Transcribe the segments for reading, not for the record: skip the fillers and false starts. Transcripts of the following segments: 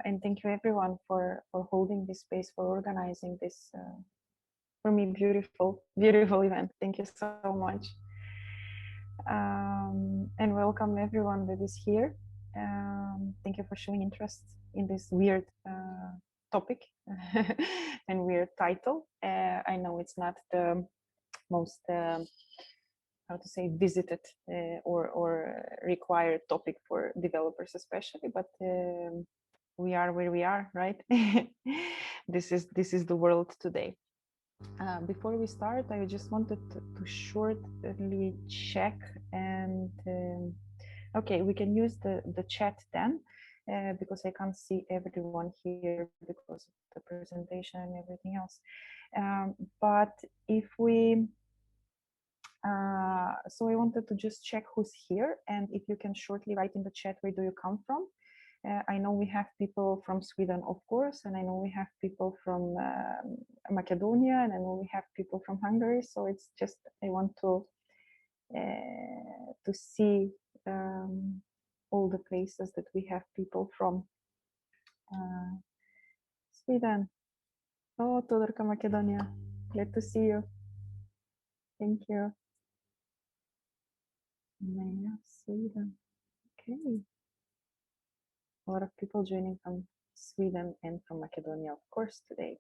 And thank you everyone for holding this space, for organizing this, for me, beautiful event. Thank you so much. And welcome everyone that is here. Thank you for showing interest in this weird topic and weird title. I know it's not the most how to say visited or required topic for developers especially, but we are where we are, right? This is the world today. Before we start, I just wanted to shortly check, and okay, we can use the chat then, because I can't see everyone here because of the presentation and everything else. But if we so I wanted to just check who's here, and if you can shortly write in the chat, where do you come from? I know we have people from Sweden, of course, and I know we have people from Macedonia, and I know we have people from Hungary. So it's just, I want to see all the places that we have people from. Sweden. Oh, Todorka, Macedonia. Glad to see you. Thank you. Maya, Sweden. Okay. A lot of people joining from Sweden and from Macedonia, of course, today.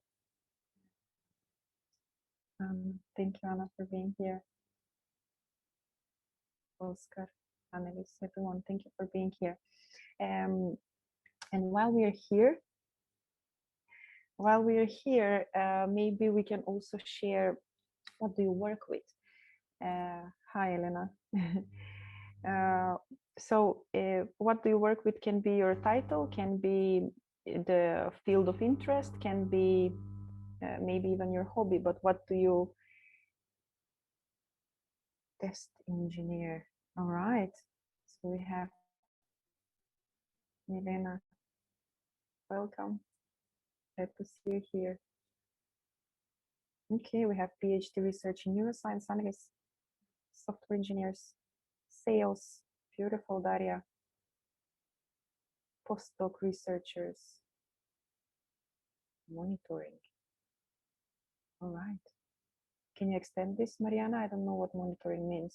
Thank you, Anna, for being here. Oscar, Annelies, everyone, thank you for being here. And while we are here, maybe we can also share, what do you work with? Hi, Elena. So what do you work with can be your title, can be the field of interest, can be maybe even your hobby, but what do you test engineer? All right, so we have Milena. Welcome. Glad to see you here. Okay, we have PhD research in neuroscience, analysts, software engineers, sales. Beautiful, Daria. Postdoc researchers, monitoring. All right. Can you extend this, Mariana? I don't know what monitoring means.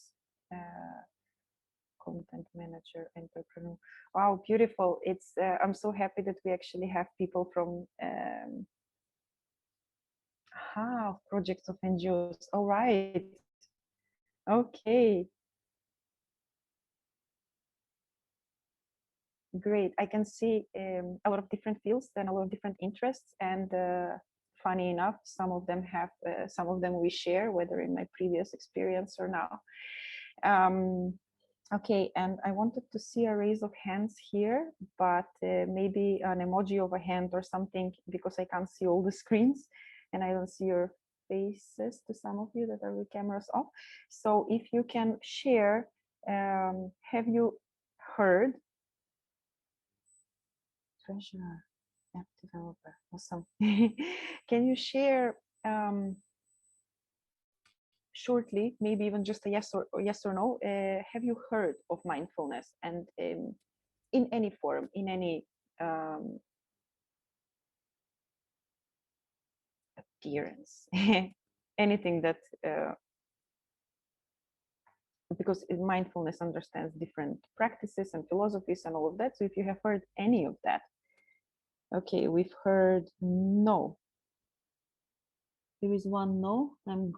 Content manager, entrepreneur. Wow, beautiful. It's I'm so happy that we actually have people from projects of NGOs. All right. Okay. Great. I can see a lot of different fields and a lot of different interests, and funny enough, some of them we share, whether in my previous experience or now. Okay, and I wanted to see a raise of hands here, but maybe an emoji of a hand or something, because I can't see all the screens and I don't see your faces, to some of you that are with cameras off. So if you can share, have you heard? Treasurer, app developer, awesome. Can you share shortly, maybe even just a yes or no, have you heard of mindfulness, and in any form, in any appearance, anything that because mindfulness understands different practices and philosophies and all of that. So if you have heard any of that. Okay, we've heard no. There is one no. I'm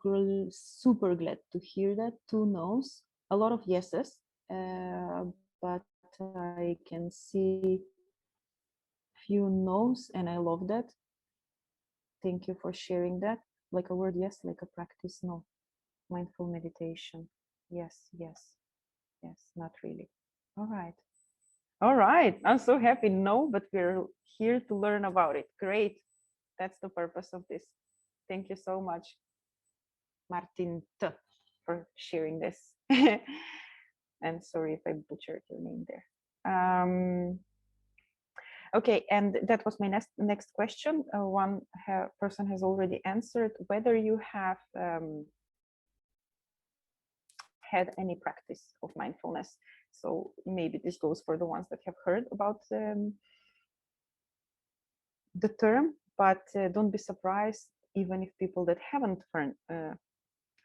super glad to hear that. 2 no's, a lot of yeses, but I can see few no's, and I love that. Thank you for sharing that. Like a word yes, like a practice no. Mindful meditation, yes, not really. All right, I'm so happy. No, but we're here to learn about it. Great, that's the purpose of this. Thank you so much, Martin T, for sharing this. And sorry if I butchered your name there. Okay, and that was my next question. One person has already answered, whether you have had any practice of mindfulness. So maybe this goes for the ones that have heard about the term, but don't be surprised even if people that haven't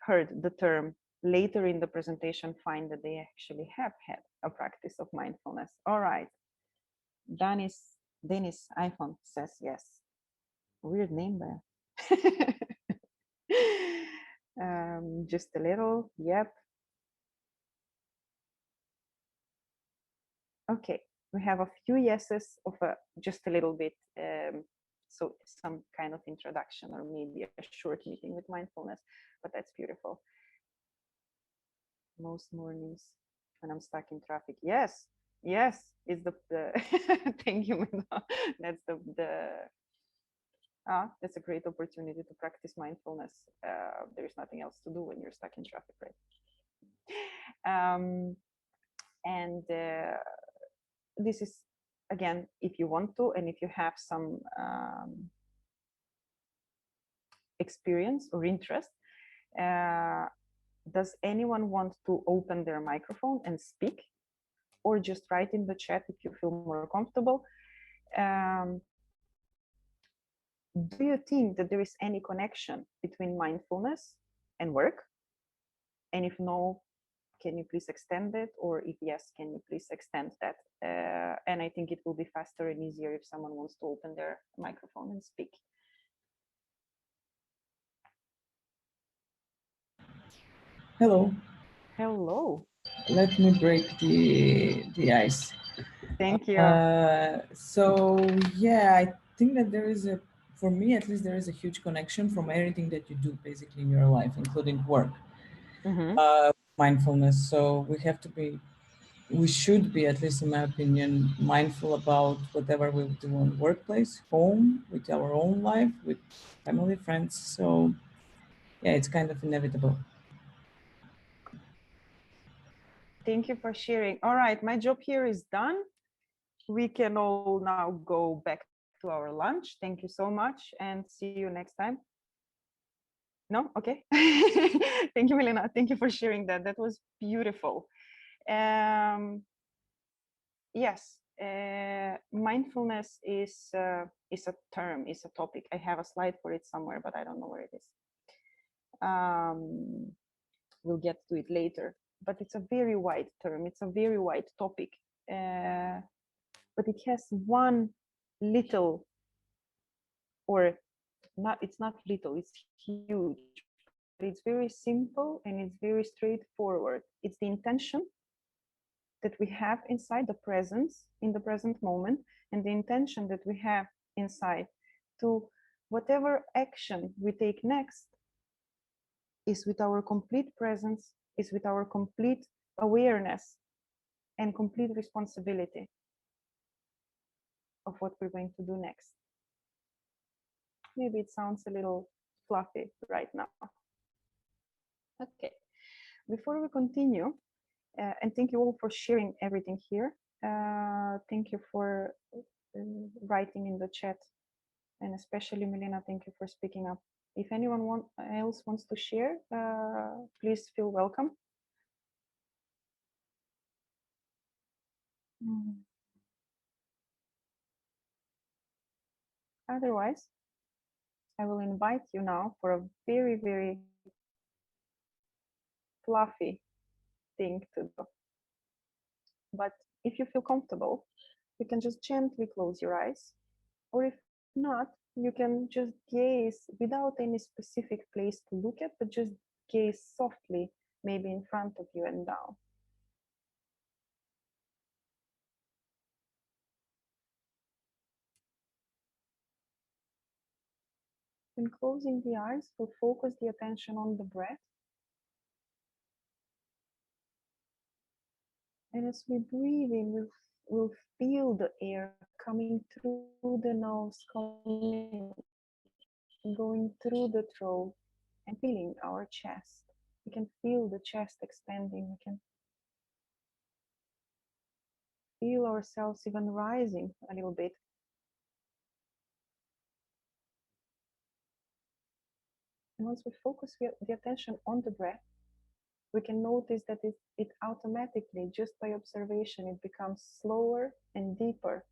heard the term later in the presentation find that they actually have had a practice of mindfulness. All right. Dennis iPhone says yes. Weird name there. Just a little. Yep. Okay. We have a few yeses of just a little bit. So some kind of introduction or maybe a short meeting with mindfulness, but that's beautiful. Most mornings when I'm stuck in traffic. Yes, is the thank you, Mona. That's that's a great opportunity to practice mindfulness. There's nothing else to do when you're stuck in traffic, right? And this is, again, if you want to, and if you have some experience or interest, does anyone want to open their microphone and speak, or just write in the chat if you feel more comfortable? Do you think that there is any connection between mindfulness and work? And if no, can you please extend it? Or if yes, can you please extend that? And I think it will be faster and easier if someone wants to open their microphone and speak. Hello. Hello. Let me break the ice. Thank you. So yeah, I think that there is for me at least, there is a huge connection from everything that you do basically in your life, including work. Mindfulness. So we should be, at least in my opinion, mindful about whatever we do on workplace, home, with our own life, with family, friends. So yeah, it's kind of inevitable. Thank you for sharing. All right, my job here is done. We can all now go back to our lunch. Thank you so much and see you next time. No? Okay. Thank you, Milena. Thank you for sharing that. That was beautiful. Yes, mindfulness is a term, is a topic. I have a slide for it somewhere, but I don't know where it is. We'll get to it later. But it's a very wide term. It's a very wide topic. But it has one little, or not, it's not little, it's huge, but it's very simple and it's very straightforward. It's the intention that we have inside the presence, in the present moment, and the intention that we have inside to whatever action we take next is with our complete presence, is with our complete awareness and complete responsibility of what we're going to do next. Maybe it sounds a little fluffy right now. Okay, before we continue, and thank you all for sharing everything here. Thank you for writing in the chat, and especially Milena, thank you for speaking up. If anyone else wants to share, please feel welcome. Otherwise, I will invite you now for a very, very fluffy thing to do. But if you feel comfortable, you can just gently close your eyes. Or if not, you can just gaze without any specific place to look at, but just gaze softly, maybe in front of you and down. When closing the eyes, we'll focus the attention on the breath. And as we breathe in, we'll feel the air coming through the nose, going through the throat, and feeling our chest. We can feel the chest expanding. We can feel ourselves even rising a little bit. And once we focus the attention on the breath, we can notice that it automatically, just by observation, it becomes slower and deeper.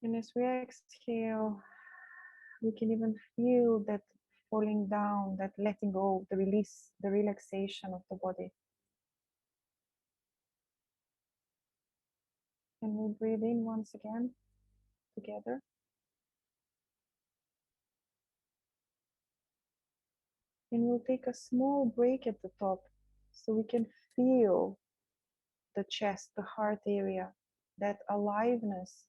And as we exhale, we can even feel that falling down, that letting go, the release, the relaxation of the body. And we breathe in once again together. And we'll take a small break at the top so we can feel the chest, the heart area, that aliveness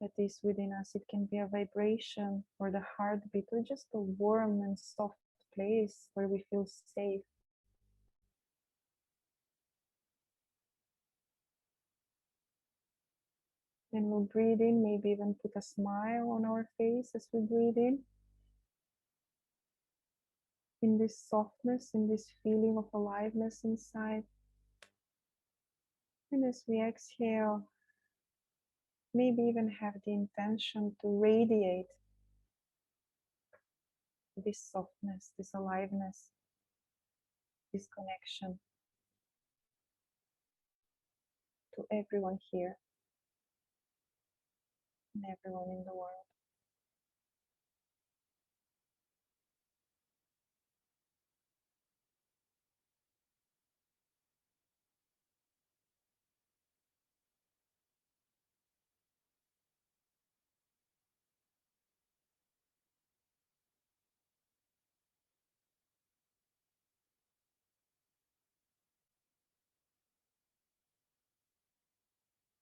that is within us. It can be a vibration or the heartbeat or just a warm and soft place where we feel safe. And we'll breathe in, maybe even put a smile on our face as we breathe in this softness, in this feeling of aliveness inside. And as we exhale, maybe even have the intention to radiate this softness, this aliveness, this connection to everyone here and everyone in the world.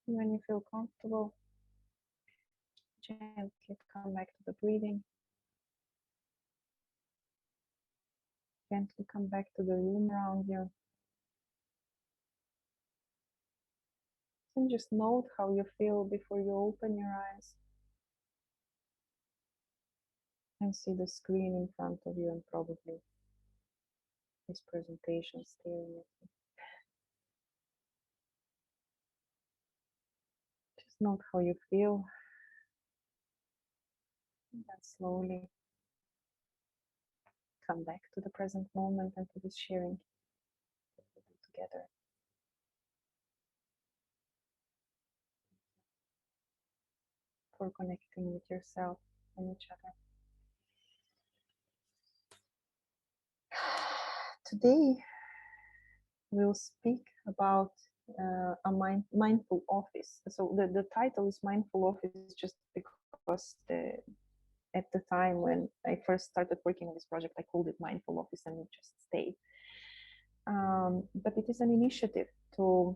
When you feel comfortable, gently come back to the breathing. Gently come back to the room around you. And just note how you feel before you open your eyes and see the screen in front of you and probably this presentation staring at you. Just note how you feel and then slowly come back to the present moment and to this sharing that we do together. For connecting with yourself and each other. Today, we'll speak about a mindful office. So the title is Mindful Office just because at the time when I first started working on this project, I called it Mindful Office and it just stayed. But it is an initiative to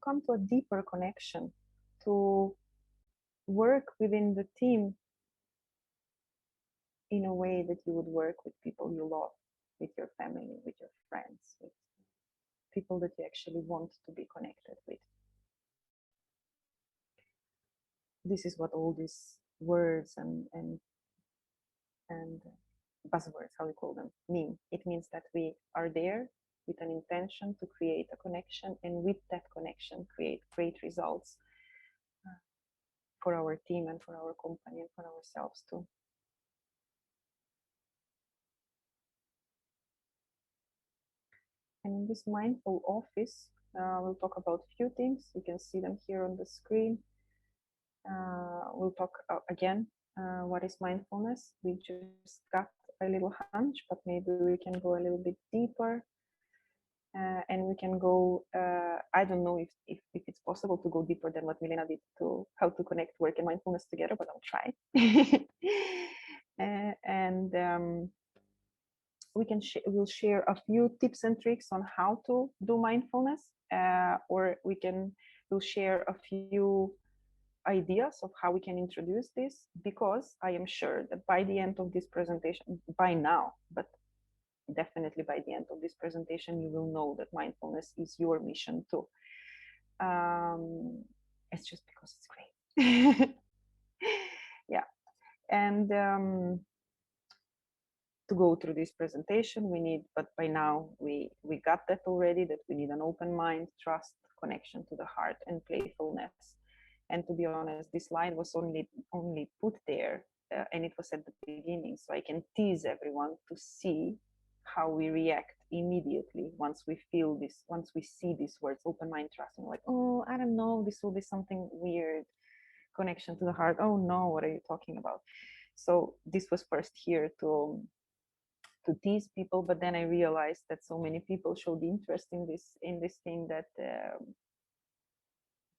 come to a deeper connection, to work within the team in a way that you would work with people you love, with your family, with your friends, with people that you actually want to be connected with. This is what all these words and buzzwords, how we call them, mean. It means that we are there with an intention to create a connection, and with that connection create great results for our team and for our company and for ourselves too. And in this mindful office, we'll talk about a few things. You can see them here on the screen. We'll talk again, what is mindfulness? We just got a little hunch, but maybe we can go a little bit deeper. And we can go, I don't know if it's possible to go deeper than what Milena did to how to connect work and mindfulness together, but I'll try. And we'll share a few tips and tricks on how to do mindfulness, or we'll share a few ideas of how we can introduce this, because I am sure that by the end of this presentation, by now, but definitely by the end of this presentation, you will know that mindfulness is your mission too. It's just because it's great. Yeah. And to go through this presentation, we need, but by now we got that already, that we need an open mind, trust, connection to the heart, and playfulness. And to be honest, this slide was only put there, and it was at the beginning, so I can tease everyone to see how we react immediately once we feel this, once we see these words, open mind, trust, and we're like, oh, I don't know, this will be something weird, connection to the heart. Oh no, what are you talking about? So this was first here to tease people, but then I realized that so many people showed interest in this thing that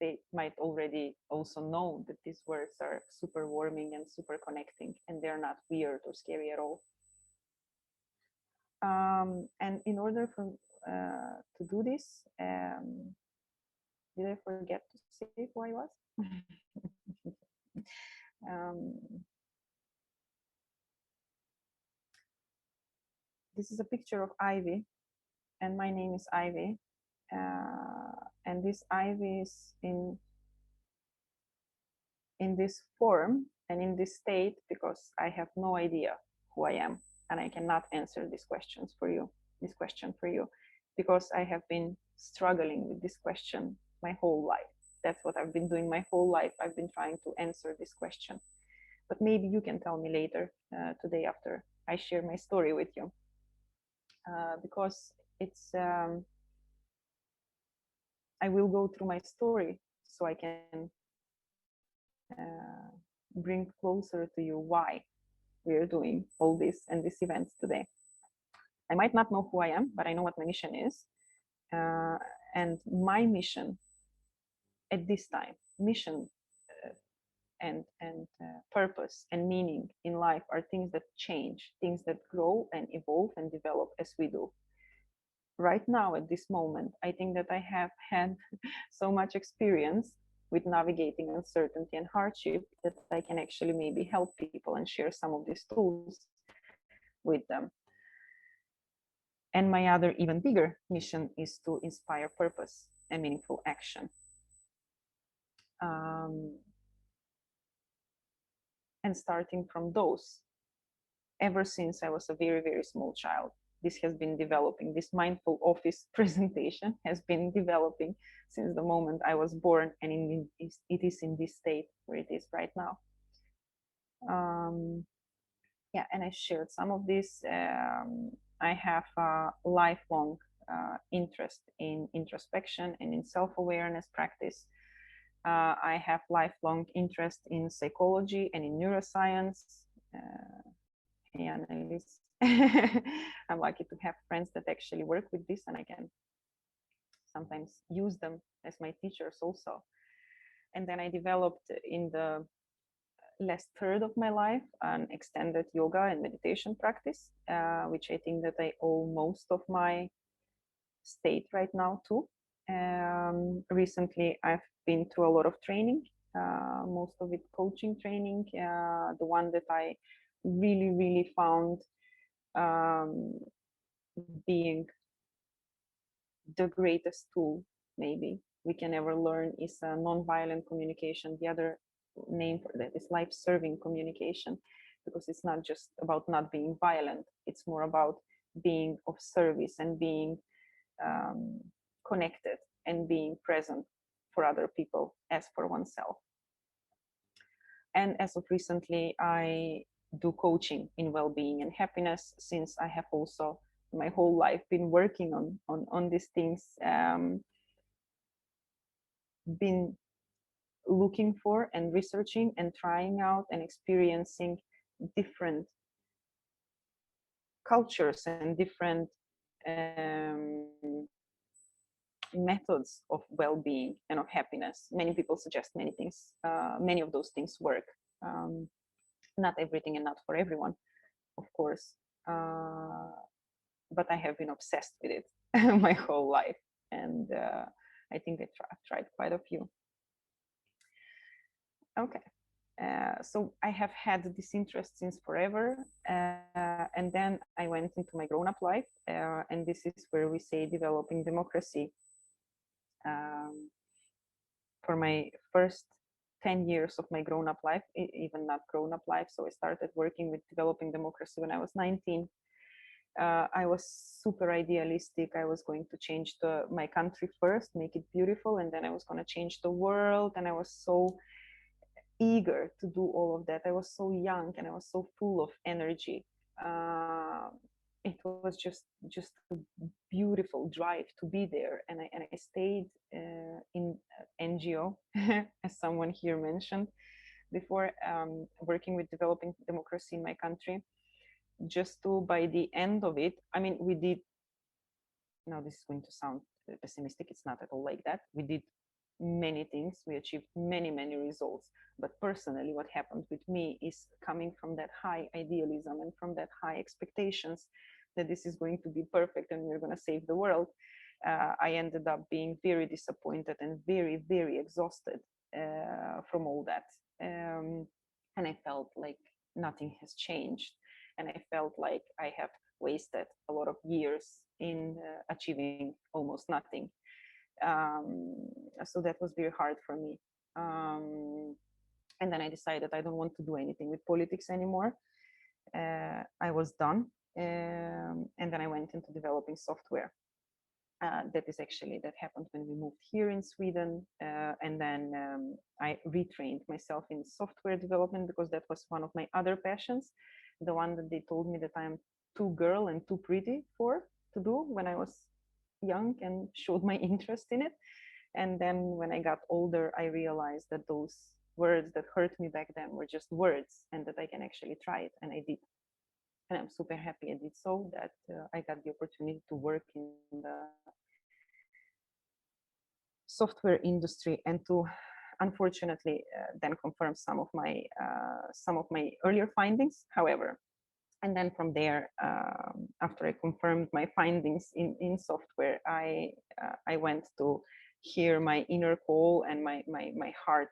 they might already also know that these words are super warming and super connecting, and they're not weird or scary at all. And in order for to do this, did I forget to say who I was? um, this is a picture of Ivy, and my name is Ivy. And this Ivy is in this form and in this state because I have no idea who I am, and I cannot answer these questions for you. This question for you, because I have been struggling with this question my whole life. That's what I've been doing my whole life. I've been trying to answer this question. But maybe you can tell me later today after I share my story with you, because it's. I will go through my story so I can bring closer to you why we are doing all this and these events today. I might not know who I am, but I know what my mission is. And my mission at this time, mission and purpose and meaning in life are things that change, things that grow and evolve and develop as we do. Right now, at this moment, I think that I have had so much experience with navigating uncertainty and hardship that I can actually maybe help people and share some of these tools with them. And my other, even bigger mission is to inspire purpose and meaningful action. And starting from those, ever since I was a very, very small child, this has been developing. This mindful office presentation has been developing since the moment I was born, and it is in this state where it is right now. Yeah, and I shared some of this. I have a lifelong interest in introspection and in self-awareness practice. I have lifelong interest in psychology and in neuroscience. Hey, Annalise. I'm lucky to have friends that actually work with this, and I can sometimes use them as my teachers also. And then I developed in the last third of my life an extended yoga and meditation practice, which I think that I owe most of my state right now to. Recently, I've been through a lot of training, most of it coaching training. The one that I really, really found being the greatest tool maybe we can ever learn is nonviolent communication. The other name for that is life-serving communication, because it's not just about not being violent, it's more about being of service and being connected and being present for other people as for oneself. And as of recently, I do coaching in well-being and happiness, since I have also my whole life been working on these things, been looking for and researching and trying out and experiencing different cultures and different methods of well-being and of happiness. Many people suggest many things. Many of those things work. Not everything and not for everyone, of course. But I have been obsessed with it my whole life. And I think I've tried quite a few. Okay. So I have had this interest since forever. And then I went into my grown-up life. And this is where we say developing democracy. For my first 10 years of my grown-up life, even not grown-up life. So I started working with developing democracy when I was 19. I was super idealistic. I was going to change my country first, make it beautiful, and then I was going to change the world. And I was so eager to do all of that. I was so young and I was so full of energy. it was just a beautiful drive to be there, and I stayed in NGO, as someone here mentioned before, working with developing democracy in my country, just to, by the end of it, I mean, we did, now this is going to sound pessimistic, it's not at all like that. We did many things, we achieved many results, but personally what happened with me is coming from that high idealism and from that high expectations that this is going to be perfect and we're going to save the world. I ended up being very disappointed and very exhausted from all that, and I felt like nothing has changed, and I felt like I have wasted a lot of years in achieving almost nothing. um, so that was very hard for me, and then I decided I don't want to do anything with politics anymore. I was done, and then I went into developing software. That is actually, that happened when we moved here in Sweden, and then I retrained myself in software development because that was one of my other passions, the one that they told me that I'm too girl and too pretty for to do when I was young and showed my interest in it. And then when I got older, I realized that those words that hurt me back then were just words, and that I can actually try it, and I did. And I'm super happy I did so, that I got the opportunity to work in the software industry, and to unfortunately then confirm some of my earlier findings, however. And then from there, after I confirmed my findings in software, I went to hear my inner call and my heart,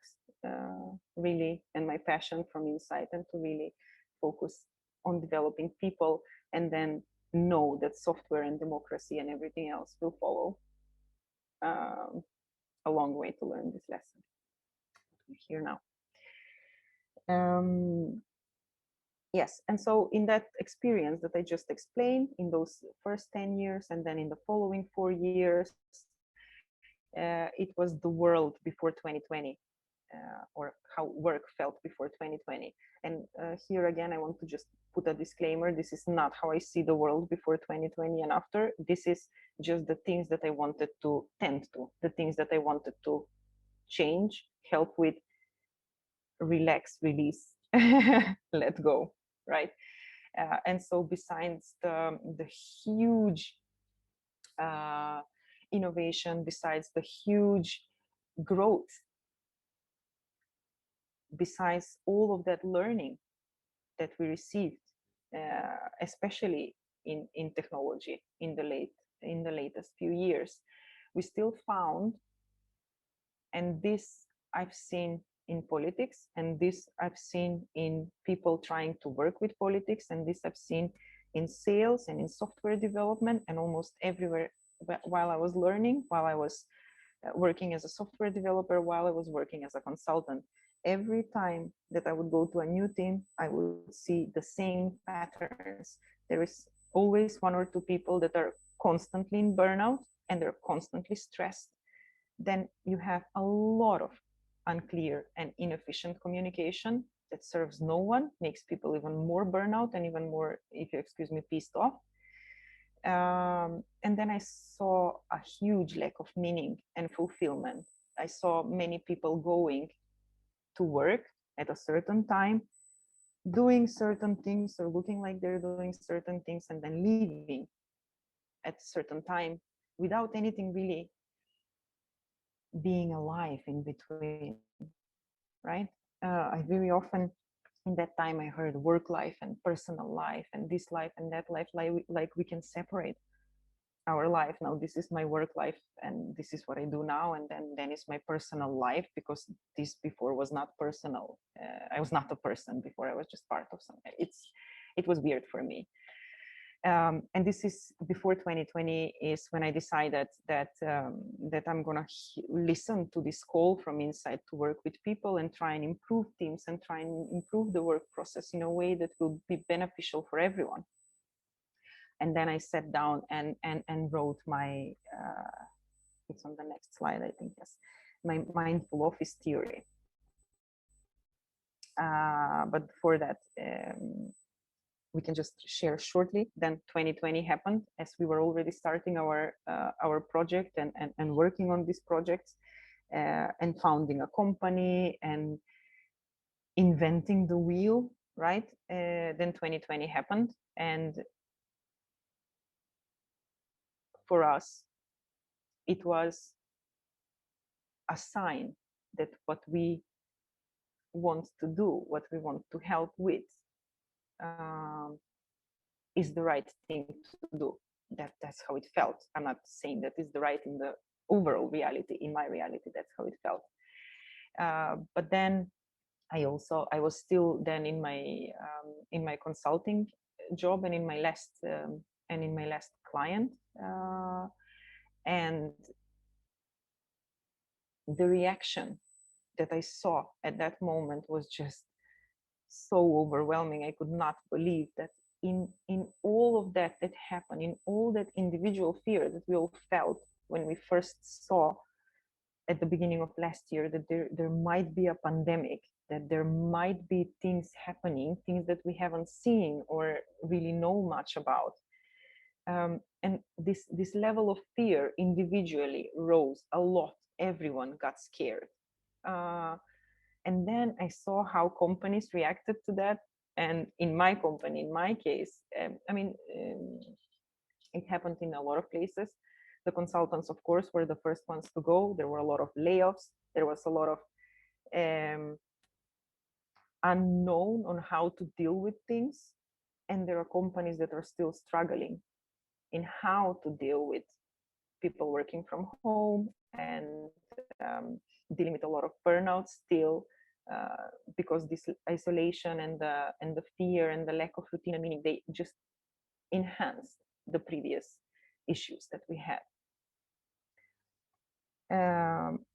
really, and my passion from inside, and to really focus on developing people, and then know that software and democracy and everything else will follow a long way to learn this lesson. Here now. Yes, and so in that experience that I just explained, in those first 10 years and then in the following 4 years, it was the world before 2020, or how work felt before 2020. And here again, I want to just put a disclaimer. This is not how I see the world before 2020 and after. This is just the things that I wanted to tend to, the things that I wanted to change, help with, relax, release, let go, right? And so besides the huge innovation, besides the huge growth, besides all of that learning that we received, especially in technology in the latest few years, we still found, and this I've seen in politics, and this I've seen in people trying to work with politics, and this I've seen in sales and in software development, and almost everywhere while I was learning, while I was working as a software developer, while I was working as a consultant. Every time that I would go to a new team, I would see the same patterns. There is always one or two people that are constantly in burnout and they're constantly stressed. Then you have a lot of unclear and inefficient communication that serves no one, makes people even more burnout and even more, if you excuse me, pissed off. And then I saw a huge lack of meaning and fulfillment. I saw many people going to work at a certain time, doing certain things or looking like they're doing certain things, and then leaving at a certain time without anything really being alive in between, right? I very often in that time I heard work life and personal life and this life and that life, like we can separate our life. Now this is my work life and this is what I do now, and then it's my personal life, because this before was not personal. I was not a person before, I was just part of something. It was weird for me. And this is before 2020 is when I decided that that I'm gonna listen to this call from inside to work with people and try and improve teams and try and improve the work process in a way that will be beneficial for everyone. And then I sat down and wrote my, it's on the next slide, I think, yes, my mindful office theory. But before that, we can just share shortly. Then 2020 happened, as we were already starting our project and working on these projects, and founding a company and inventing the wheel, right? Then 2020 happened, and for us, it was a sign that what we want to do, what we want to help with, um, is the right thing to do. That's how it felt. I'm not saying that is the right in the overall reality. In my reality, that's how it felt. But then I was still then in my consulting job and in my last client, and the reaction that I saw at that moment was just so overwhelming. I could not believe that in all of that happened, in all that individual fear that we all felt when we first saw at the beginning of last year that there might be a pandemic, that there might be things happening, things that we haven't seen or really know much about. And this level of fear individually rose a lot. Everyone got scared. And then I saw how companies reacted to that. And in my company, in my case, it happened in a lot of places. The consultants, of course, were the first ones to go. There were a lot of layoffs. There was a lot of unknown on how to deal with things. And there are companies that are still struggling in how to deal with people working from home and dealing with a lot of burnout still, because this isolation and the fear and the lack of routine and meaning, they just enhanced the previous issues that we had.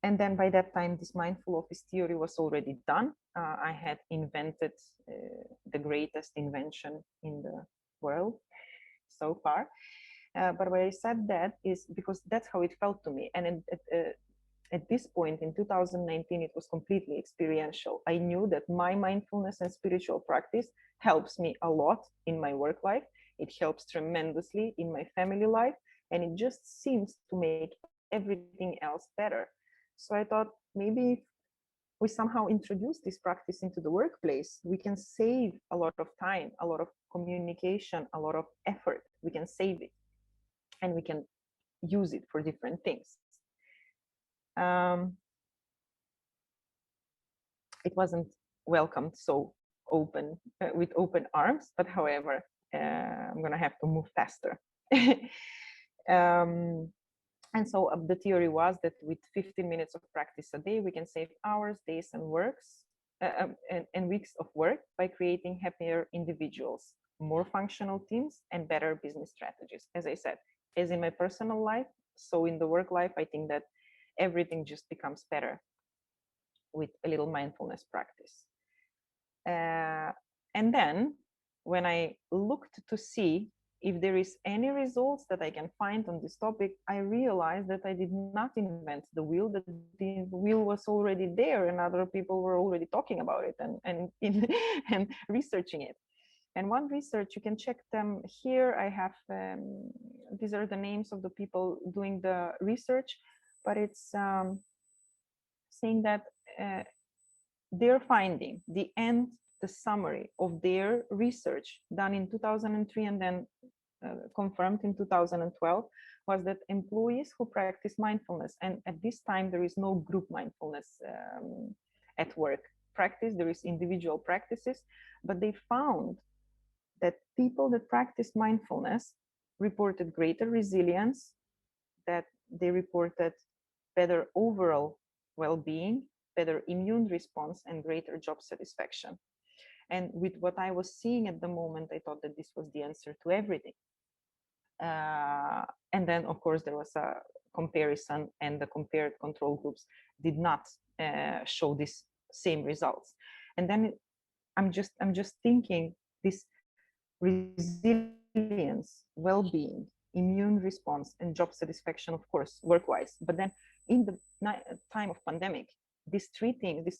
And then by that time, this mindful office theory was already done. I had invented the greatest invention in the world so far. But why I said that is because that's how it felt to me. And at this point in 2019, it was completely experiential. I knew that my mindfulness and spiritual practice helps me a lot in my work life. It helps tremendously in my family life. And it just seems to make everything else better. So I thought maybe if we somehow introduce this practice into the workplace, we can save a lot of time, a lot of communication, a lot of effort. We can save it and we can use it for different things. It wasn't welcomed so open with open arms, but however, I'm gonna have to move faster. And so the theory was that with 15 minutes of practice a day, we can save hours, days, and and weeks of work by creating happier individuals, more functional teams, and better business strategies. As I said, as in my personal life, so in the work life, I think that everything just becomes better with a little mindfulness practice. And then when I looked to see if there is any results that I can find on this topic, I realized that I did not invent the wheel, that the wheel was already there and other people were already talking about it and researching it. And one research, you can check them here. I have, these are the names of the people doing the research, but it's saying that they're finding the summary of their research done in 2003 and then confirmed in 2012 was that employees who practice mindfulness, and at this time there is no group mindfulness at work practice, there is individual practices, but they found that people that practice mindfulness reported greater resilience, that they reported better overall well-being, better immune response, and greater job satisfaction. And with what I was seeing at the moment, I thought that this was the answer to everything. And then, of course, there was a comparison, and the compared control groups did not show these same results. And then I'm just thinking this resilience, well-being, immune response, and job satisfaction, of course, work-wise. But then in the time of pandemic, these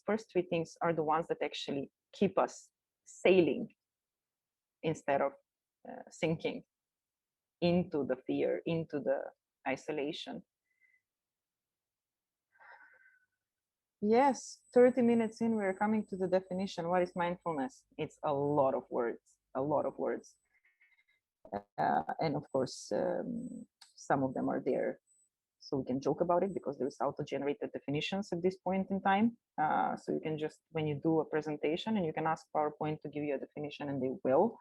first three things are the ones that actually keep us sailing instead of sinking into the fear, into the isolation. Yes, 30 minutes in, we're coming to the definition. What is mindfulness? It's a lot of words, a lot of words. And of course, some of them are there so we can joke about it because there's auto-generated definitions at this point in time. So you can just, when you do a presentation, and you can ask PowerPoint to give you a definition, and they will.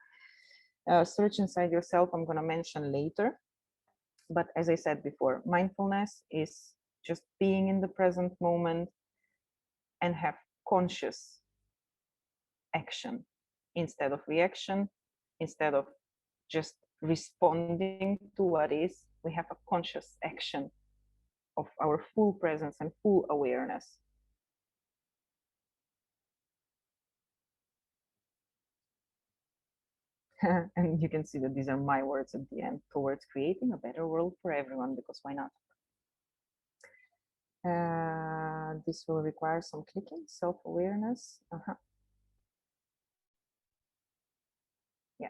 Search inside yourself, I'm going to mention later. But as I said before, mindfulness is just being in the present moment and have conscious action instead of reaction, instead of just responding to what is. We have a conscious action of our full presence and full awareness. And you can see that these are my words at the end, towards creating a better world for everyone, because why not? This will require some clicking, self-awareness. Yeah,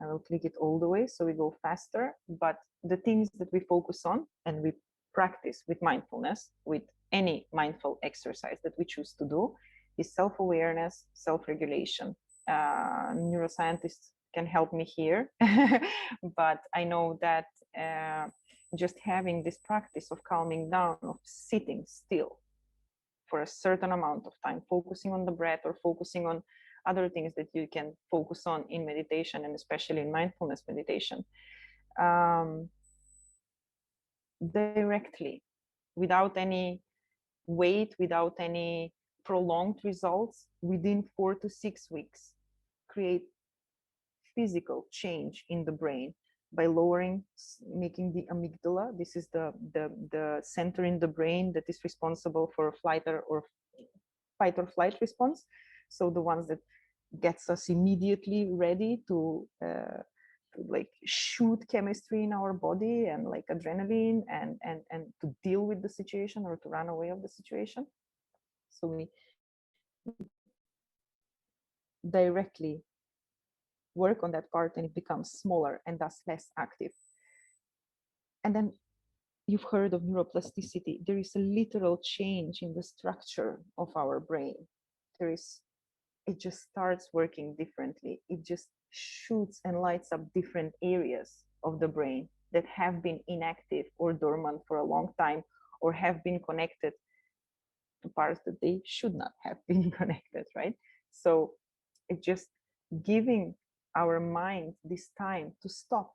I will click it all the way so we go faster. But the things that we focus on and we practice with mindfulness, with any mindful exercise that we choose to do, is self-awareness, self-regulation. Neuroscientists can help me here, but I know that just having this practice of calming down, of sitting still for a certain amount of time, focusing on the breath or focusing on other things that you can focus on in meditation, and especially in mindfulness meditation, directly, without any wait, without any prolonged results, within 4 to 6 weeks, create physical change in the brain by lowering, making the amygdala. This is the center in the brain that is responsible for fight or flight response. So the ones that gets us immediately ready to like shoot chemistry in our body and like adrenaline and to deal with the situation or to run away of the situation. So we directly work on that part and it becomes smaller and thus less active. And then you've heard of neuroplasticity. There is a literal change in the structure of our brain. It just starts working differently. It just shoots and lights up different areas of the brain that have been inactive or dormant for a long time, or have been connected to parts that they should not have been connected, right? So it's just giving our mind this time to stop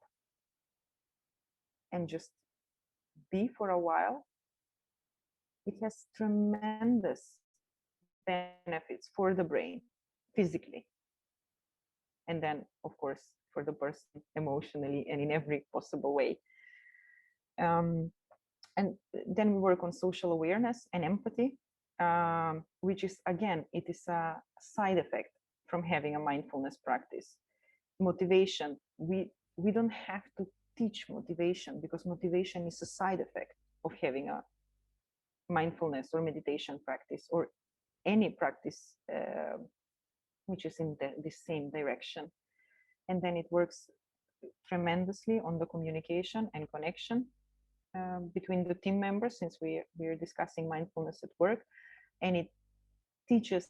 and just be for a while. It has tremendous benefits for the brain physically, and then of course for the person emotionally and in every possible way. And then we work on social awareness and empathy, which is, again, it is a side effect from having a mindfulness practice. Motivation, we don't have to teach motivation, because motivation is a side effect of having a mindfulness or meditation practice, or any practice which is in the same direction. And then it works tremendously on the communication and connection between the team members, since we're discussing mindfulness at work. And it teaches,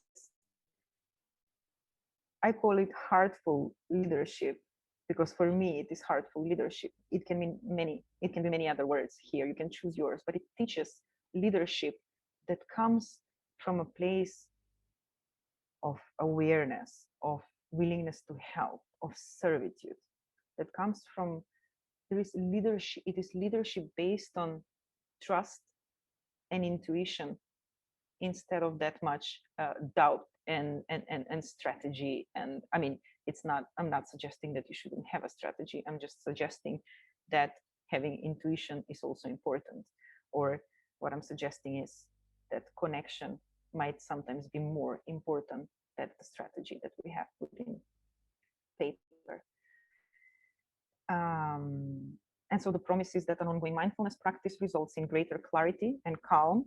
I call it heartful leadership, because for me it is heartful leadership. It can be many other words here, you can choose yours, but it teaches leadership that comes from a place of awareness, of willingness to help, of servitude, that comes from, there is leadership, it is leadership based on trust and intuition, instead of that much doubt and strategy. And I mean, I'm not suggesting that you shouldn't have a strategy. I'm just suggesting that having intuition is also important. Or what I'm suggesting is that connection might sometimes be more important than the strategy that we have put in paper. And so the promise is that an ongoing mindfulness practice results in greater clarity and calm,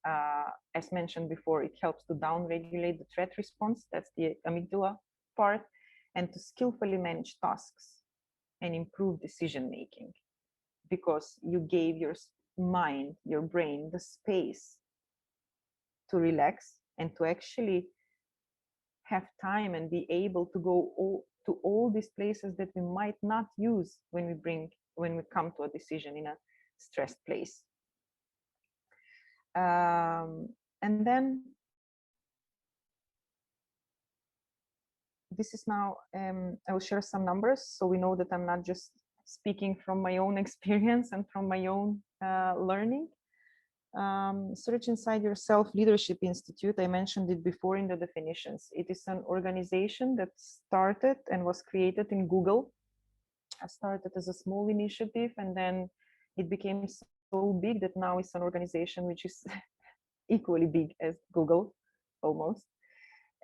As mentioned before, it helps to down-regulate the threat response, that's the amygdala part, and to skillfully manage tasks and improve decision-making, because you gave your mind, your brain, the space to relax and to actually have time and be able to go to all these places that we might not use when we come to a decision in a stressed place. And then this is now, I will share some numbers so we know that I'm not just speaking from my own experience and from my own learning. Search Inside Yourself Leadership Institute, I mentioned it before in the definitions. It is an organization that started and was created in Google. I started as a small initiative, and then it became so big that now it's an organization which is equally big as Google, almost.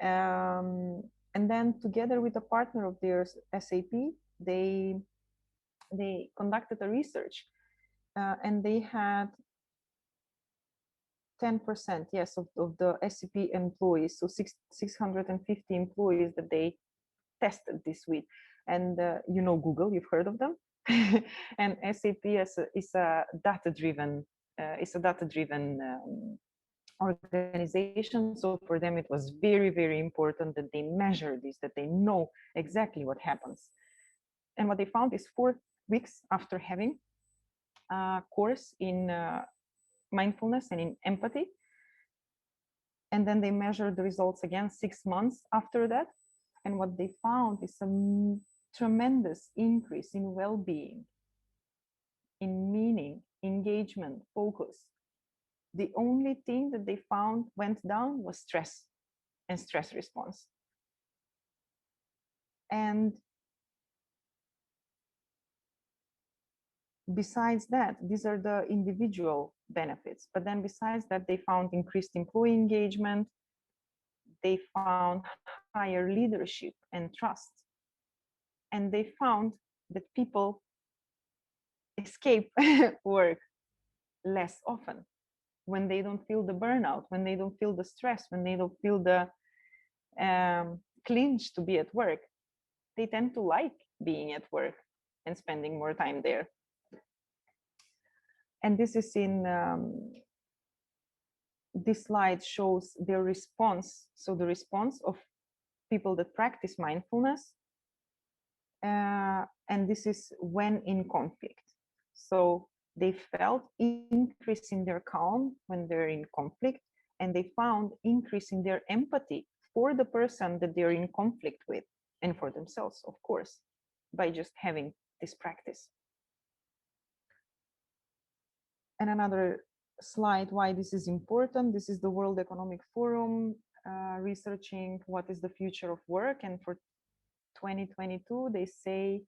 And then together with a partner of theirs, SAP, they conducted a research, and they had 10%, yes, of the SAP employees, so 650 employees that they tested this with. And you know Google, you've heard of them. And SAP is a data-driven organization. So for them, it was very, very important that they measure this, that they know exactly what happens. And what they found is 4 weeks after having a course in mindfulness and in empathy, and then they measured the results again 6 months after that. And what they found is a tremendous increase in well-being, in meaning, engagement, focus. The only thing that they found went down was stress and stress response. And besides that, these are the individual benefits. But then besides that, they found increased employee engagement. They found higher leadership and trust. And they found that people escape work less often when they don't feel the burnout, when they don't feel the stress, when they don't feel the clinch to be at work. They tend to like being at work and spending more time there. And this is in this slide shows their response. So the response of people that practice mindfulness, and this is when in conflict. So they felt increase in their calm when they're in conflict, and they found increase in their empathy for the person that they're in conflict with, and for themselves, of course, by just having this practice. And another slide why this is important. This is the World Economic Forum researching what is the future of work, and for 2022 they say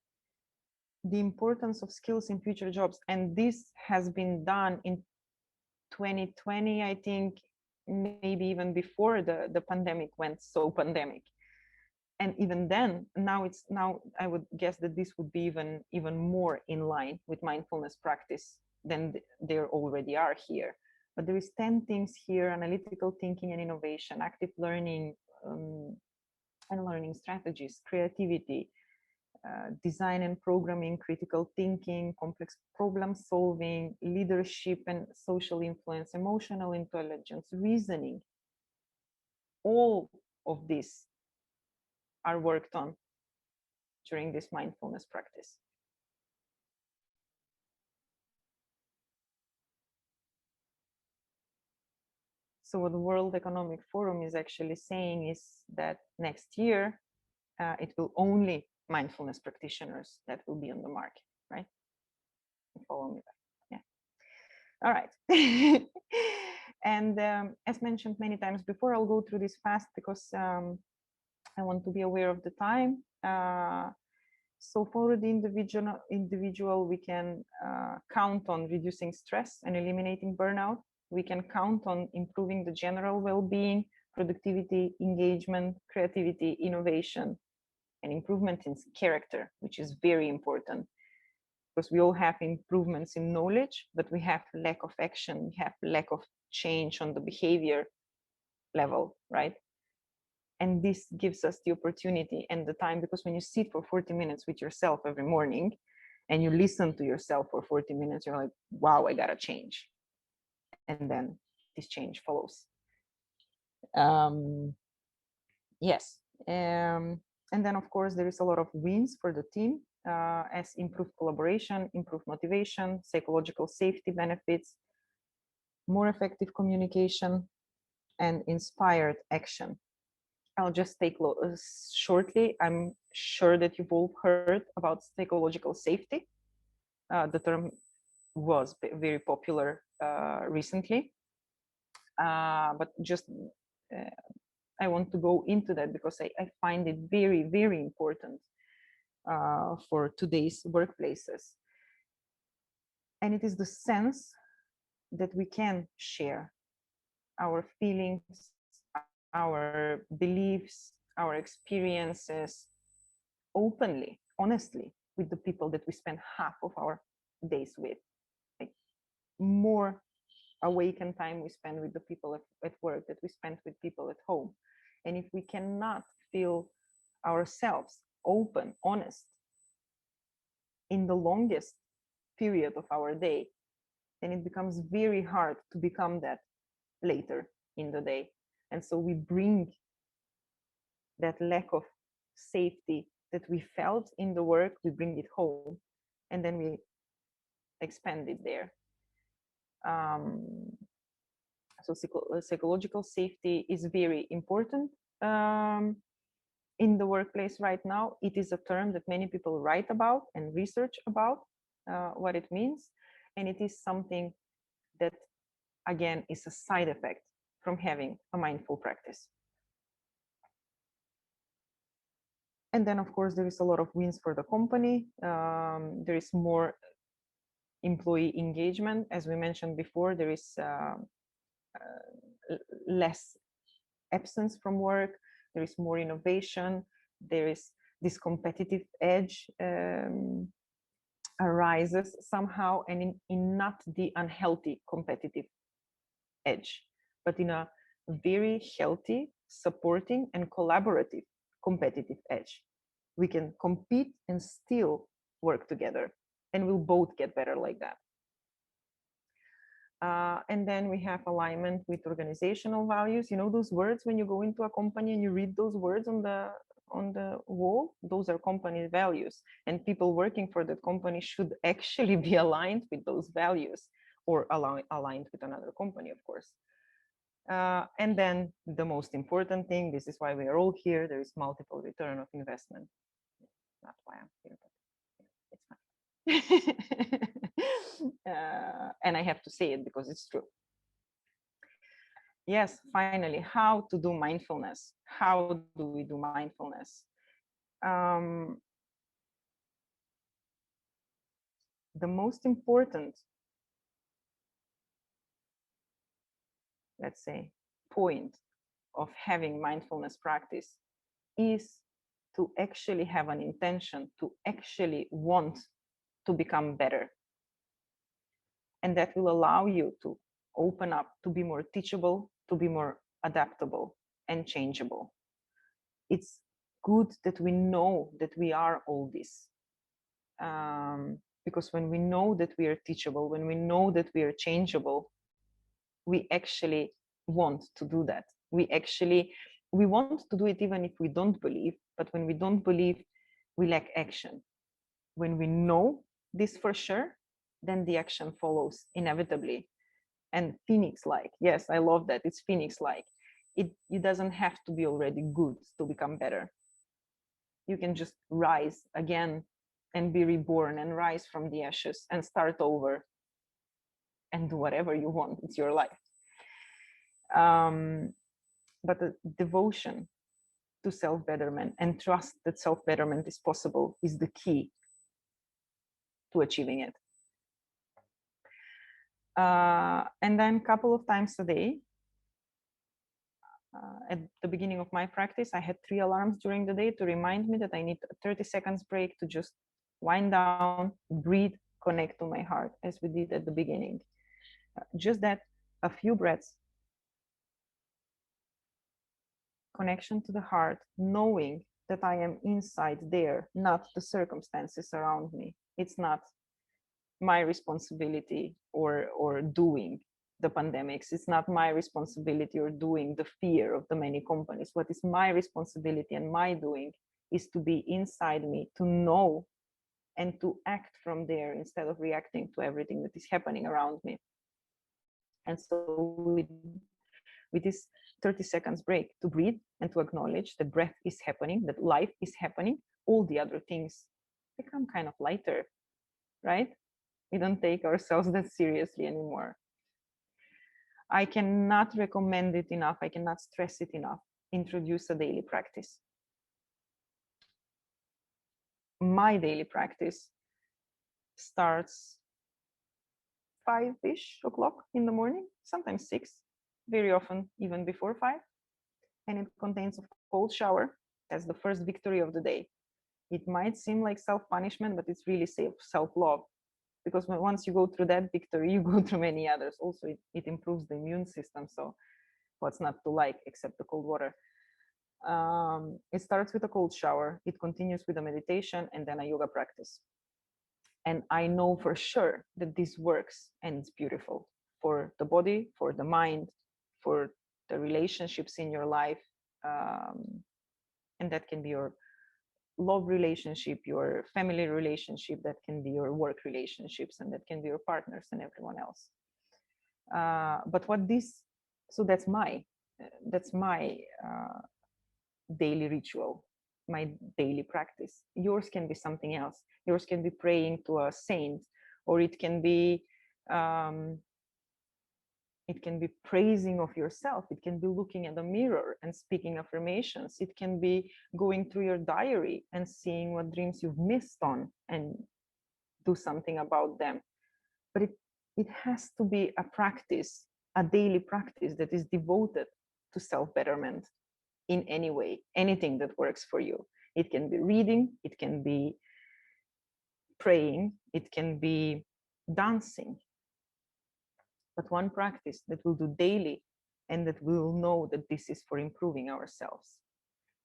the importance of skills in future jobs, and this has been done in 2020, I think, maybe even before the pandemic went so pandemic. And even then, now I would guess that this would be even more in line with mindfulness practice than there already are here. But there is 10 things here: analytical thinking and innovation, active learning and learning strategies, creativity, design and programming, critical thinking, complex problem solving, leadership and social influence, emotional intelligence, reasoning. All of these are worked on during this mindfulness practice. So what the World Economic Forum is actually saying is that next year, it will only mindfulness practitioners that will be on the market, right? Follow me back. Yeah. All right. And as mentioned many times before, I'll go through this fast because I want to be aware of the time. So for the individual, we can count on reducing stress and eliminating burnout. We can count on improving the general well-being, productivity, engagement, creativity, innovation, and improvement in character, which is very important, because we all have improvements in knowledge, but we have lack of action, we have lack of change on the behavior level, right? And this gives us the opportunity and the time, because when you sit for 40 minutes with yourself every morning and you listen to yourself for 40 minutes, you're like, wow, I gotta change. And then this change follows. Um, yes. And then, of course, there is a lot of wins for the team, as improved collaboration, improved motivation, psychological safety benefits, more effective communication, and inspired action. I'll just take shortly. I'm sure that you've all heard about psychological safety. The term was very popular recently, but just I want to go into that because I find it very, very important for today's workplaces. And it is the sense that we can share our feelings, our beliefs, our experiences openly, honestly, with the people that we spend half of our days with. Like, more awakened time we spend with the people at work that we spend with people at home. And if we cannot feel ourselves open, honest, in the longest period of our day, then it becomes very hard to become that later in the day. And so we bring that lack of safety that we felt in the work, we bring it home, and then we expand it there. So psychological safety is very important in the workplace right now. It is a term that many people write about and research about what it means, and it is something that, again, is a side effect from having a mindful practice. And then, of course, there is a lot of wins for the company. There is more employee engagement. As we mentioned before, there is less absence from work. There is more innovation. There is this competitive edge arises somehow, and in not the unhealthy competitive edge, but in a very healthy, supporting, and collaborative competitive edge. We can compete and still work together, and we'll both get better like that. And then we have alignment with organizational values. You know those words when you go into a company and you read those words on the wall? Those are company values, and people working for that company should actually be aligned with those values, or aligned with another company, of course. And then the most important thing, this is why we are all here, there is multiple return of investment. Not why I'm here, but it's fine. And I have to say it because it's true. Yes, finally, how to do mindfulness. How do we do mindfulness? Um, the most important, let's say, point of having mindfulness practice is to actually have an intention, to actually want to become better. And that will allow you to open up, to be more teachable, to be more adaptable and changeable. It's good that we know that we are all this. Because when we know that we are teachable, when we know that we are changeable, we actually want to do that. We want to do it even if we don't believe, but when we don't believe, we lack action. When we know this for sure, then the action follows inevitably. And phoenix-like, yes, I love that, it's phoenix-like. It doesn't have to be already good to become better. You can just rise again and be reborn and rise from the ashes and start over and do whatever you want. It's your life. But the devotion to self-betterment and trust that self-betterment is possible is the key to achieving it. And then a couple of times a day, at the beginning of my practice, I had 3 alarms during the day to remind me that I need a 30 seconds break to just wind down, breathe, connect to my heart, as we did at the beginning. Just that A few breaths, connection to the heart, knowing that I am inside there, not the circumstances around me. It's not my responsibility or doing the pandemics. It's not my responsibility or doing the fear of the many companies. What is my responsibility and my doing is to be inside me, to know and to act from there instead of reacting to everything that is happening around me. And so with this 30 seconds break, to breathe and to acknowledge that breath is happening, that life is happening, all the other things become kind of lighter, right? We don't take ourselves that seriously anymore. I cannot recommend it enough. I cannot stress it enough. Introduce a daily practice. My daily practice starts 5-ish o'clock in the morning, sometimes 6, very often even before 5. And it contains a cold shower as the first victory of the day. It might seem like self-punishment, but it's really self-love. Because once you go through that victory, you go through many others. Also, it improves the immune system. So what's not to like except the cold water? It starts with a cold shower. It continues with a meditation and then a yoga practice. And I know for sure that this works and it's beautiful for the body, for the mind, for the relationships in your life. And that can be your love relationship, your family relationship, that can be your work relationships, and that can be your partners and everyone else. But what this, so that's my daily ritual, my daily practice. Yours can be something else. Yours can be praying to a saint, or it can be praising of yourself. It can be looking at the mirror and speaking affirmations. It can be going through your diary and seeing what dreams you've missed on and do something about them. But it has to be a practice, a daily practice that is devoted to self-betterment in any way, anything that works for you. It can be reading, it can be praying, it can be dancing. But one practice that we'll do daily and that we'll know that this is for improving ourselves.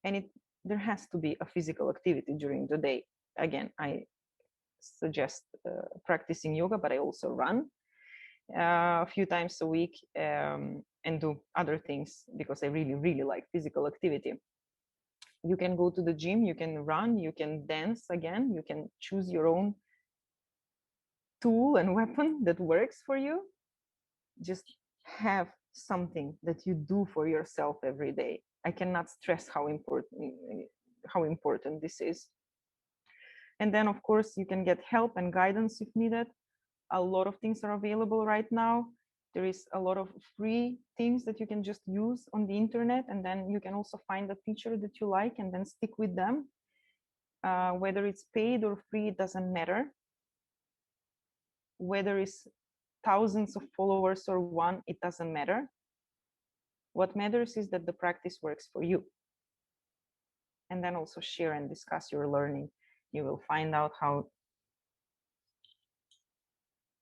And there has to be a physical activity during the day. Again, I suggest practicing yoga, but I also run a few times a week and do other things because I really, really like physical activity. You can go to the gym, you can run, you can dance again, you can choose your own tool and weapon that works for you. Just have something that you do for yourself every day. I cannot stress how important this is. And then, of course, you can get help and guidance if needed. A lot of things are available right now. There is a lot of free things that you can just use on the internet, and then you can also find a teacher that you like and then stick with them. Whether it's paid or free, it doesn't matter. Whether it's thousands of followers or one, it doesn't matter. What matters is that the practice works for you. And then also share and discuss your learning. You will find out how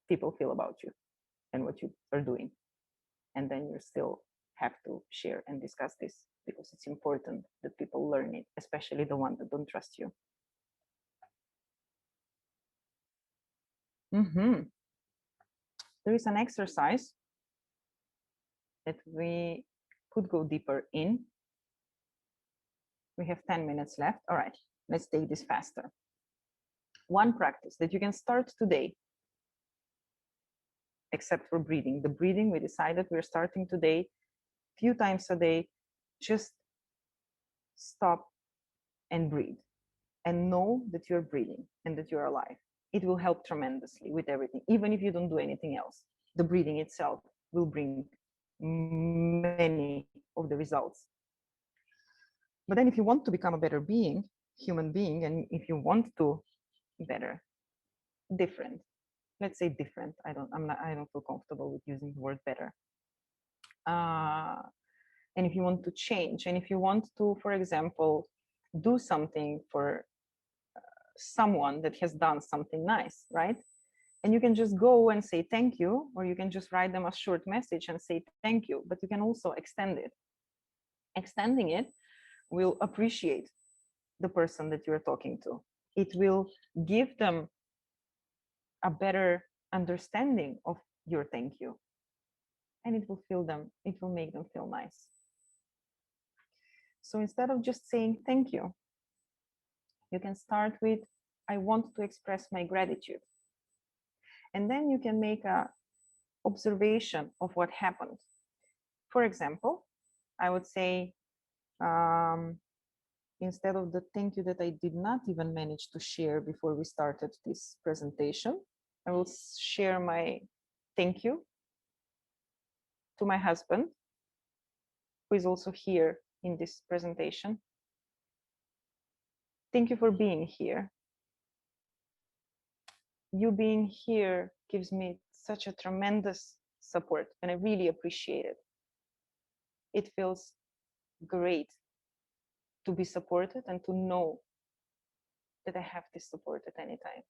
people feel about you and what you are doing. And then you still have to share and discuss this because it's important that people learn it, especially the ones that don't trust you. There is an exercise that we could go deeper in. We have 10 minutes left. All right, let's take this faster. One practice that you can start today, except for breathing. The breathing, we decided we're starting today, few times a day. Just stop and breathe and know that you're breathing and that you're alive. It will help tremendously with everything. Even if you don't do anything else, the breathing itself will bring many of the results. But then if you want to become a better being, human being, and if you want to better, different, let's say different. I don't feel comfortable with using the word better. And if you want to change, and if you want to, for example, do something for someone that has done something nice, right? And you can just go and say thank you, or you can just write them a short message and say thank you, but you can also extend it. Extending it will appreciate the person that you're talking to. It will give them a better understanding of your thank you. And it will make them feel nice. So instead of just saying thank you can start with, I want to express my gratitude. And then you can make a observation of what happened. For example, I would say, instead of the thank you that I did not even manage to share before we started this presentation, I will share my thank you to my husband, who is also here in this presentation. Thank you for being here. You being here gives me such a tremendous support, and I really appreciate it. It feels great to be supported and to know that I have this support at any time.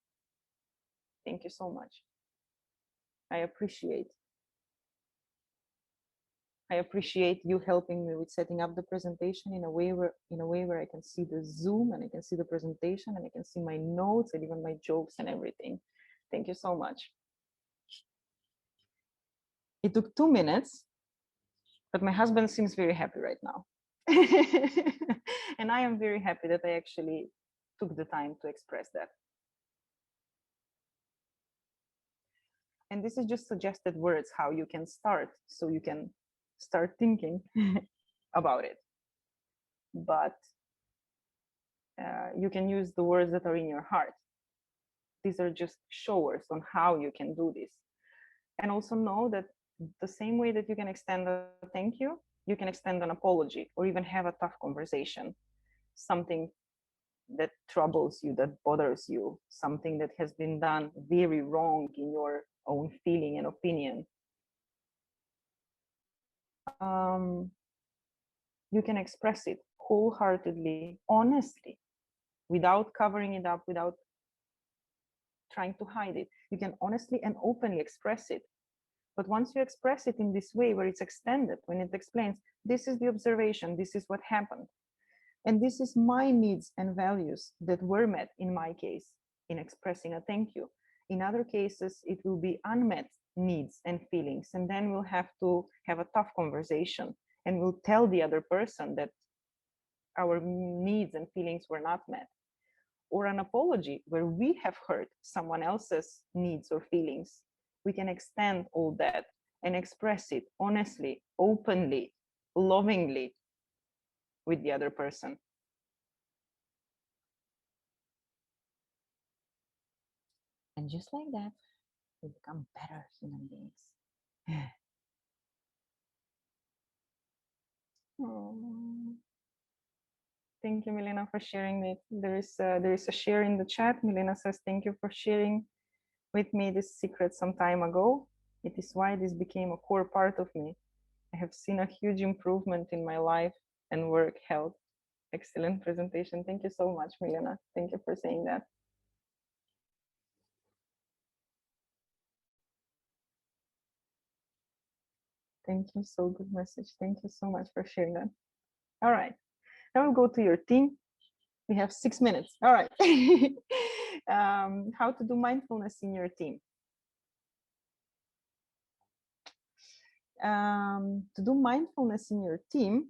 Thank you so much. I appreciate you helping me with setting up the presentation in a way where I can see the Zoom and I can see the presentation and I can see my notes and even my jokes and everything. Thank you so much. It took 2 minutes, but my husband seems very happy right now. And I am very happy that I actually took the time to express that. And this is just suggested words, how you can start, so you can start thinking about it. But you can use the words that are in your heart. These are just showers on how you can do this. And also know that the same way that you can extend a thank you, you can extend an apology or even have a tough conversation. Something that troubles you, that bothers you, something that has been done very wrong in your own feeling and opinion. You can express it wholeheartedly, honestly, without covering it up, without trying to hide it. You can honestly and openly express it. But once you express it in this way where it's extended, when it explains, this is the observation, this is what happened, and this is my needs and values that were met in my case in expressing a thank you. In other cases, it will be unmet needs and feelings, and then we'll have to have a tough conversation and we'll tell the other person that our needs and feelings were not met. Or an apology where we have hurt someone else's needs or feelings. We can extend all that and express it honestly, openly, lovingly with the other person. And just like that, we become better human beings. Oh. Thank you, Milena, for sharing it. There is a share in the chat. Milena says, thank you for sharing with me this secret some time ago. It is why this became a core part of me. I have seen a huge improvement in my life and work health. Excellent presentation. Thank you so much, Milena. Thank you for saying that. Thank you. So good message. Thank you so much for sharing that. All right. Now we'll go to your team. We have 6 minutes. All right. How to do mindfulness in your team. To do mindfulness in your team,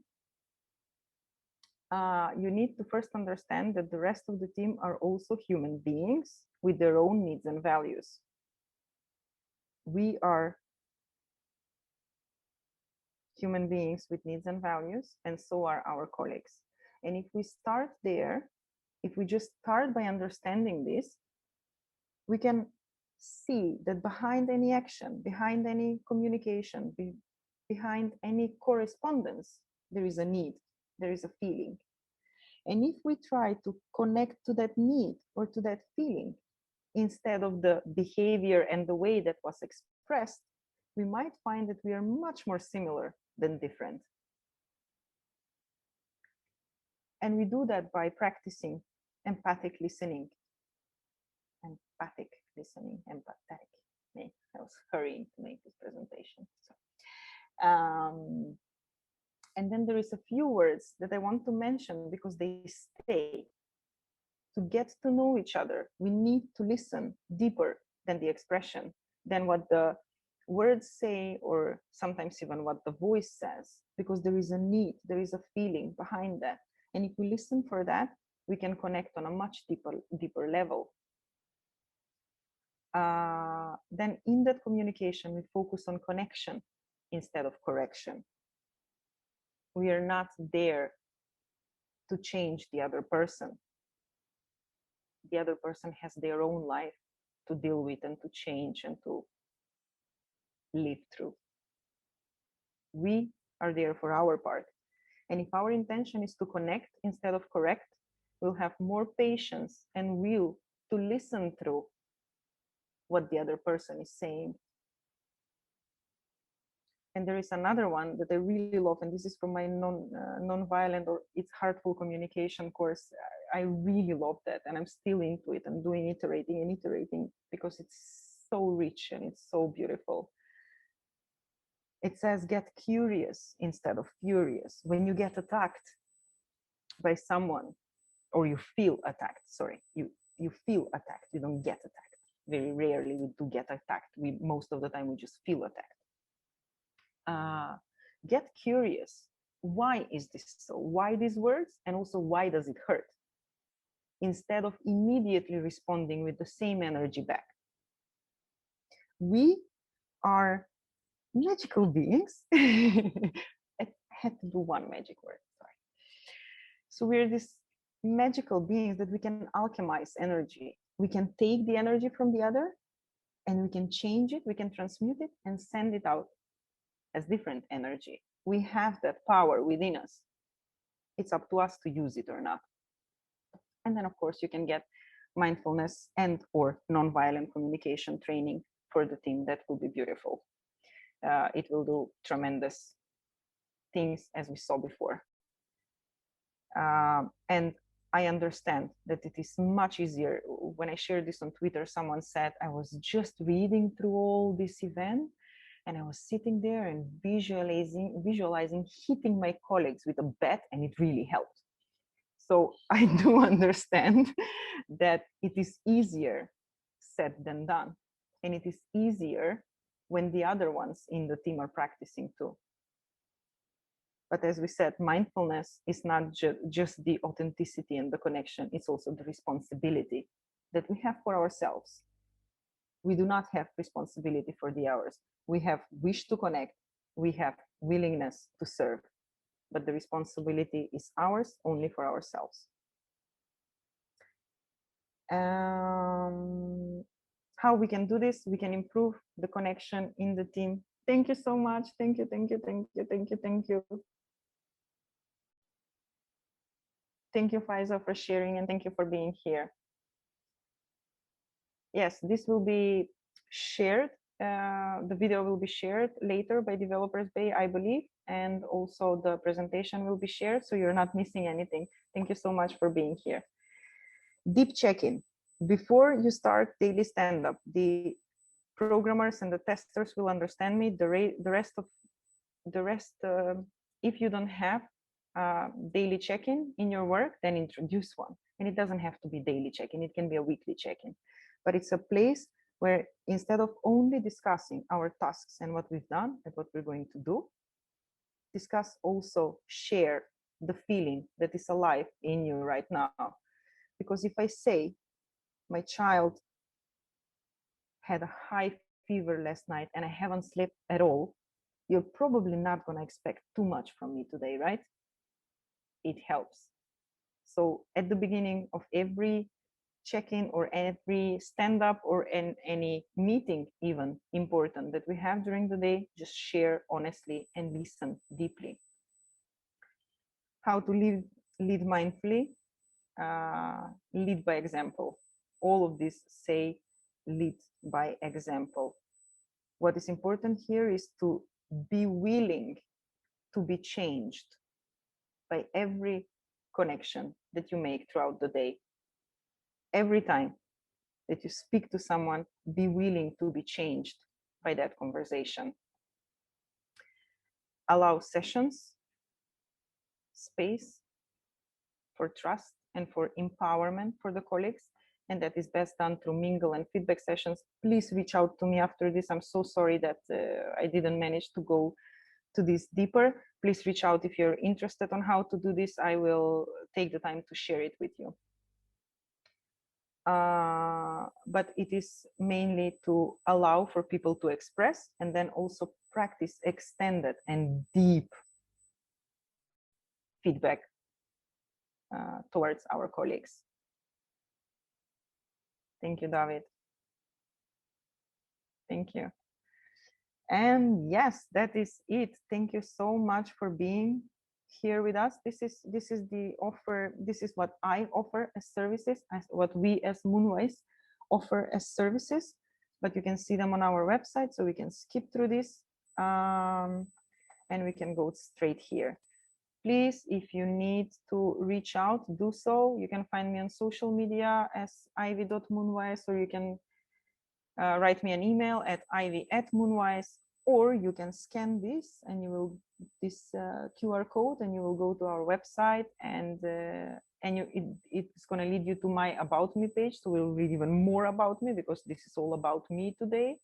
you need to first understand that the rest of the team are also human beings with their own needs and values. We are human beings with needs and values, and so are our colleagues. And if we start there, if we just start by understanding this, we can see that behind any action, behind any communication, behind any correspondence, there is a need, there is a feeling. And if we try to connect to that need or to that feeling, instead of the behavior and the way that was expressed, we might find that we are much more similar than different. And we do that by practicing empathic listening. Empathic listening, empathetic. I was hurrying to make this presentation. So, and then there is a few words that I want to mention because they stay. To get to know each other, we need to listen deeper than the expression, than what the words say, or sometimes even what the voice says, because there is a need, there is a feeling behind that. And if we listen for that, we can connect on a much deeper level. Then in that communication, we focus on connection instead of correction. We are not there to change the other person. The other person has their own life to deal with and to change and to live through. We are there for our part. And if our intention is to connect instead of correct, we'll have more patience and will to listen through what the other person is saying. And there is another one that I really love, and this is from my non-violent or it's heartful communication course. I really love that, and I'm still into it. I'm doing iterating because it's so rich and it's so beautiful. It says, get curious instead of furious. When you get attacked by someone, or you feel attacked, sorry, you feel attacked, you don't get attacked. Very rarely we do get attacked. Most of the time we just feel attacked. Get curious. Why is this so? Why these words? And also, why does it hurt? Instead of immediately responding with the same energy back. We are magical beings. I had to do one magic word, sorry. So we're these magical beings that we can alchemize energy. We can take the energy from the other and we can change it, we can transmute it and send it out as different energy. We have that power within us. It's up to us to use it or not. And then, of course, you can get mindfulness and or nonviolent communication training for the team. That will be beautiful. It will do tremendous things, as we saw before. And I understand that it is much easier. When I shared this on Twitter, someone said, I was just reading through all this event and I was sitting there and visualizing hitting my colleagues with a bat, and it really helped. So I do understand that it is easier said than done. And it is easier when the other ones in the team are practicing too. But as we said, mindfulness is not just the authenticity and the connection, it's also the responsibility that we have for ourselves. We do not have responsibility for the others. We have wish to connect, we have willingness to serve, but the responsibility is ours only for ourselves. How we can do this? We can improve the connection in the team. Thank you so much. Thank you. Thank you, Faiza, for sharing, and thank you for being here. Yes, this will be shared. The video will be shared later by Developers Bay, I believe, and also the presentation will be shared, so you're not missing anything. Thank you so much for being here. Deep check-in. Before you start daily stand-up, the programmers and the testers will understand me. The rest, if you don't have daily check-in in your work, then introduce one. And it doesn't have to be daily check-in, it can be a weekly check-in. But it's a place where instead of only discussing our tasks and what we've done and what we're going to do, discuss also, share the feeling that is alive in you right now. Because if I say my child had a high fever last night and I haven't slept at all, you're probably not going to expect too much from me today, right? It helps. So at the beginning of every check-in or every stand-up or any meeting, even important that we have during the day, just share honestly and listen deeply. How to lead mindfully? Lead by example. All of this say lead by example. What is important here is to be willing to be changed by every connection that you make throughout the day. Every time. that you speak to someone, be willing to be changed by that conversation. Allow sessions, space for trust and for empowerment for the colleagues. And that is best done through mingle and feedback sessions. Please reach out to me after this. I'm so sorry that I didn't manage to go to this deeper. Please reach out if you're interested on how to do this. I will take the time to share it with you. But it is mainly to allow for people to express and then also practice extended and deep feedback towards our colleagues. Thank you, David. Thank you. And yes, that is it. Thank you so much for being here with us. This is the offer. This is what I offer as services, as what we as Moonwise offer as services. But you can see them on our website, so we can skip through this and we can go straight here. Please, if you need to reach out, do so. You can find me on social media as ivy.moonwise, or you can write me an email at ivy@moonwise, or you can scan this and you will this QR code and you will go to our website and it's going to lead you to my about me page. So we'll read even more about me, because this is all about me today,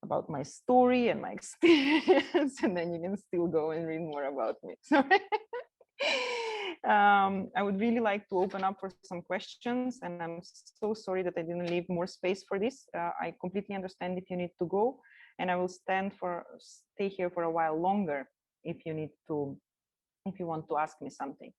about my story and my experience, and then you can still go and read more about me. So I would really like to open up for some questions, and I'm so sorry that I didn't leave more space for this. I completely understand if you need to go, and I will stay here for a while longer if you want to ask me something.